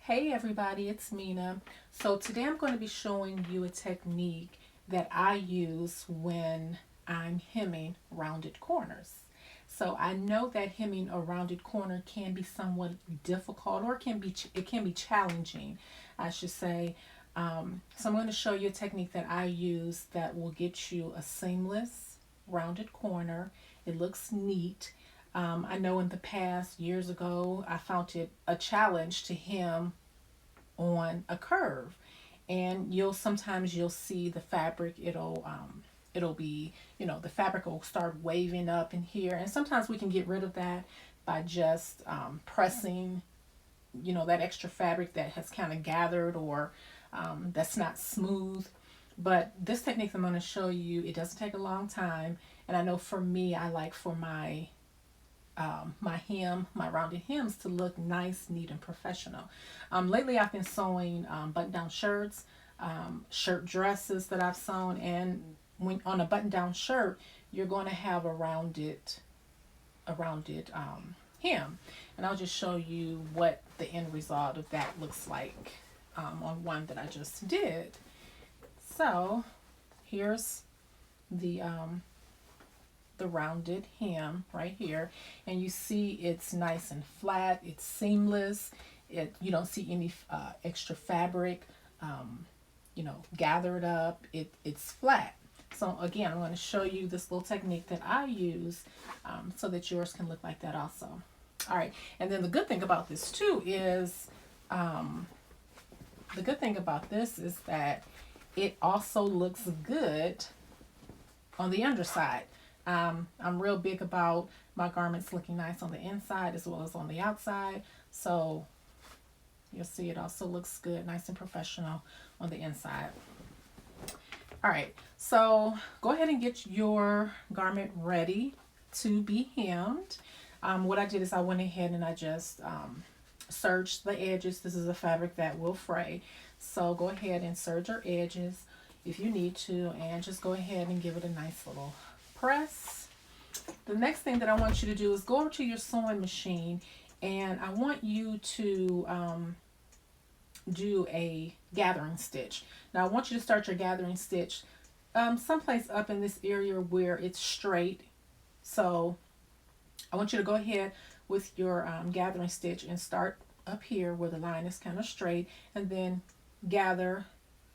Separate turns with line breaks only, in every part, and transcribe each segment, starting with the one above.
Hey everybody, it's Mina. So today I'm going to be showing you a technique that I use when I'm hemming rounded corners. So I know that hemming a rounded corner can be somewhat difficult, or it can be challenging, I should say. So I'm going to show you a technique that I use that will get you a seamless rounded corner. It looks neat. I know in the past, years ago, I found it a challenge to hem on a curve, and you'll see the fabric. It'll be, the fabric will start waving up in here, and sometimes we can get rid of that by just pressing, that extra fabric that has kind of gathered, or that's not smooth. But this technique I'm going to show you, it doesn't take a long time. And I know for me, I like for my rounded hems to look nice, neat, and professional. Lately, I've been sewing button-down shirts, shirt dresses that I've sewn, and when on a button-down shirt, you're going to have a rounded hem, and I'll just show you what the end result of that looks like on one that I just did. So here's the rounded hem right here, and you see it's nice and flat, it's seamless. You don't see any extra fabric gathered up. It's flat. So again, I'm going to show you this little technique that I use, so that yours can look like that also. All right, and then the good thing about this too is that it also looks good on the underside. I'm real big about my garments looking nice on the inside as well as on the outside. So you'll see it also looks good, nice and professional on the inside. All right, so go ahead and get your garment ready to be hemmed. What I did is I went ahead and I just serged the edges. This is a fabric that will fray. So go ahead and serge your edges if you need to, and just go ahead and give it a nice little press. The next thing that I want you to do is go over to your sewing machine, and I want you to do a gathering stitch. Now I want you to start your gathering stitch someplace up in this area where it's straight. So I want you to go ahead with your gathering stitch and start up here where the line is kind of straight, and then gather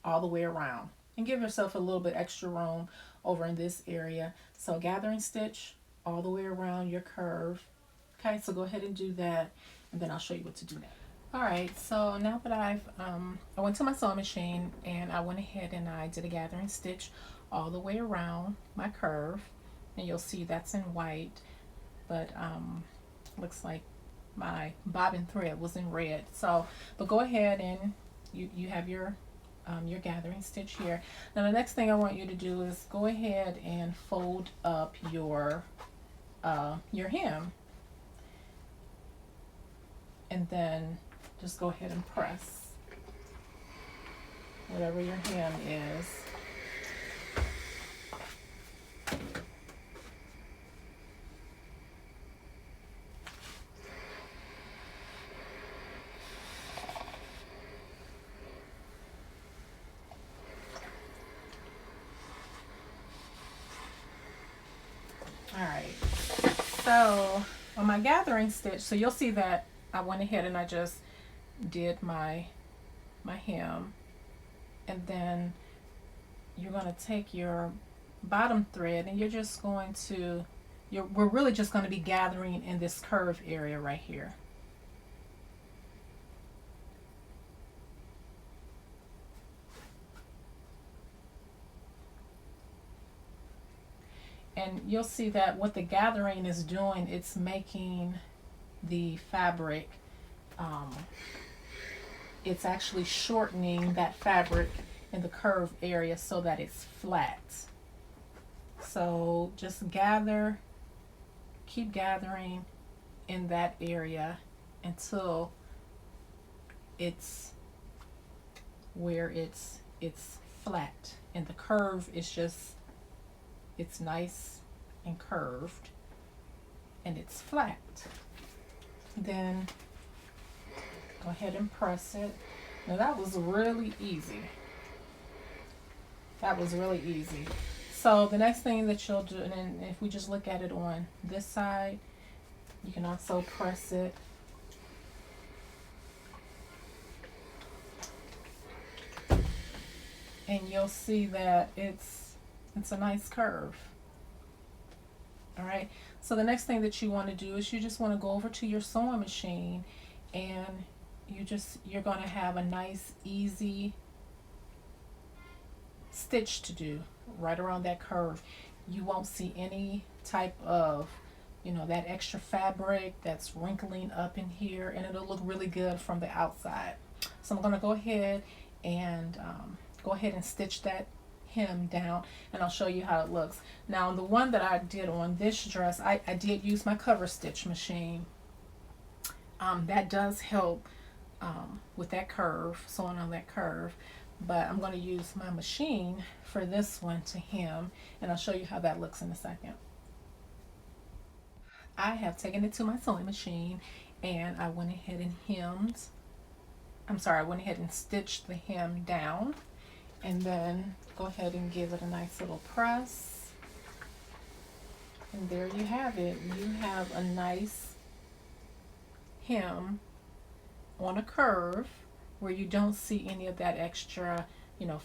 all the way around and give yourself a little bit extra room over in this area. So gathering stitch all the way around your curve. Okay, so go ahead and do that, and then I'll show you what to do next. All right, so now that I went to my sewing machine and I went ahead and I did a gathering stitch all the way around my curve, and you'll see that's in white, but looks like my bobbin thread was in red. So, but go ahead and you have your gathering stitch here. Now the next thing I want you to do is go ahead and fold up your hem, and then just go ahead and press whatever your hem is. All right, so on my gathering stitch, so you'll see that I went ahead and I just did my hem, and then you're going to take your bottom thread and you're just going to we're really just going to be gathering in this curve area right here. And you'll see that what the gathering is doing, it's making the fabric, it's actually shortening that fabric in the curve area so that it's flat. So just keep gathering in that area until it's where it's flat, and the curve is just, it's nice and curved and it's flat. Then go Go ahead and press it. Now that was really easy. That was really easy. So the next thing that you'll do, and then if we just look at it on this side, you can also press it. And you'll see that it's a nice curve. All right. So the next thing that you want to do is you just want to go over to your sewing machine, and you're going to have a nice easy stitch to do right around that curve. You won't see any type of, that extra fabric that's wrinkling up in here, and it'll look really good from the outside. So I'm going to go ahead and stitch that hem down, and I'll show you how it looks. Now the one that I did on this dress, I did use my cover stitch machine. That does help with that curve, sewing on that curve, but I'm going to use my machine for this one to hem, and I'll show you how that looks in a second. I have taken it to my sewing machine, and I went ahead and I went ahead and stitched the hem down, and then go ahead and give it a nice little press, and there you have it. You have a nice hem on a curve where you don't see any of that extra,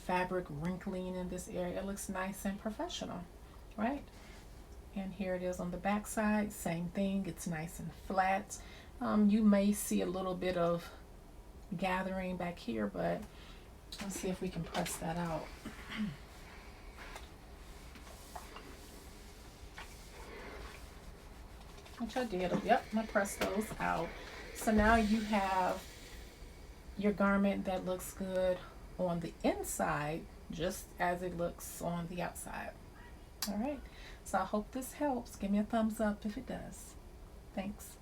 fabric wrinkling in this area. It looks nice and professional, right? And here it is on the back side, same thing. It's nice and flat. You may see a little bit of gathering back here, but let's see if we can press that out. Which I did. Yep, I pressed those out. So now you have your garment that looks good on the inside just as it looks on the outside. All right. So I hope this helps. Give me a thumbs up if it does. Thanks.